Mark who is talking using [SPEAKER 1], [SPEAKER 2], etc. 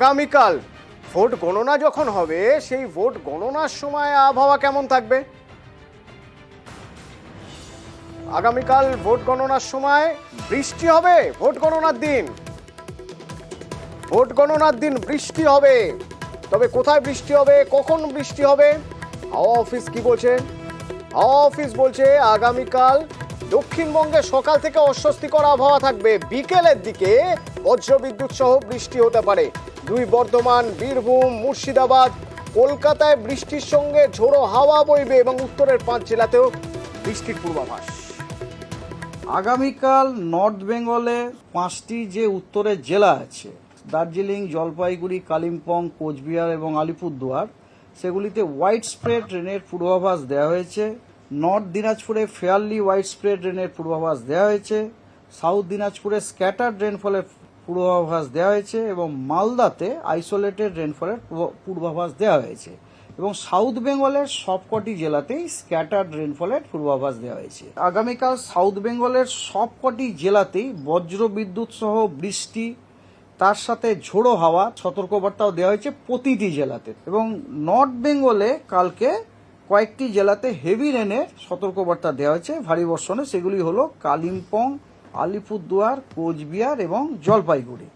[SPEAKER 1] আগামীকাল ভোট গণনা যখন হবে সেই ভোট গণনার সময় আবহাওয়া কেমন থাকবে? আগামীকাল ভোট গণনার সময় বৃষ্টি হবে। ভোট গণনার দিন বৃষ্টি হবে। তবে কোথায় বৃষ্টি হবে, কখন বৃষ্টি হবে, হাওয়া অফিস কি বলছে? হাওয়া অফিস বলছে আগামীকাল দক্ষিণবঙ্গে সকাল থেকে অস্বস্তিকর আবহাওয়া থাকবে। বিকেলের দিকে বজ্রবিদ্যুৎ সহ বৃষ্টি হতে পারে। বর্ধমান, বীরভূম, মুর্শিদাবাদ, কলকাতায় বৃষ্টির সঙ্গে ঝোড়ো হাওয়া বইবে এবং উত্তরের 5 জেলাতেও বৃষ্টির পূর্বাভাস।
[SPEAKER 2] আগামীকাল নর্থ বেঙ্গলে 5টি যে উত্তরের জেলা আছে, দার্জিলিং, জলপাইগুড়ি, কালিম্পং, কোচবিহার এবং আলিপুরদুয়ার, সেগুলিতে হোয়াইট স্প্রেড রেনের পূর্বাভাস দেওয়া হয়েছে। নর্থ দিনাজপুরে ফেয়ারলি হোয়াইট স্প্রেড রেনের পূর্বাভাস দেওয়া হয়েছে। সাউথ দিনাজপুরে স্ক্যাটার্ড রেনফলের পূর্বাভাস দেওয়া হয়েছে এবং মালদাতে আইসোলেটেড রেনফলের পূর্বাভাস দেওয়া হয়েছে এবং সাউথ বেঙ্গলের সবকটি জেলাতেই স্ক্যাটার্ড রেনফলের পূর্বাভাস দেওয়া হয়েছে। আগামীকাল সাউথ বেঙ্গলের সবকটি জেলাতেই বজ্রবিদ্যুৎ সহ বৃষ্টি, তার সাথে ঝোড়ো হাওয়া সতর্কবার্তাও দেওয়া হয়েছে প্রতিটি জেলাতে। এবং নর্থ বেঙ্গলে কালকে কয়েকটি জেলাতে হেভি রেনের সতর্কবার্তা দেওয়া হয়েছে ভারী বর্ষণে। সেগুলি হলো কালিম্পং, আলিপুরদুয়ার, কোচবিহার এবং জলপাইগুড়ি।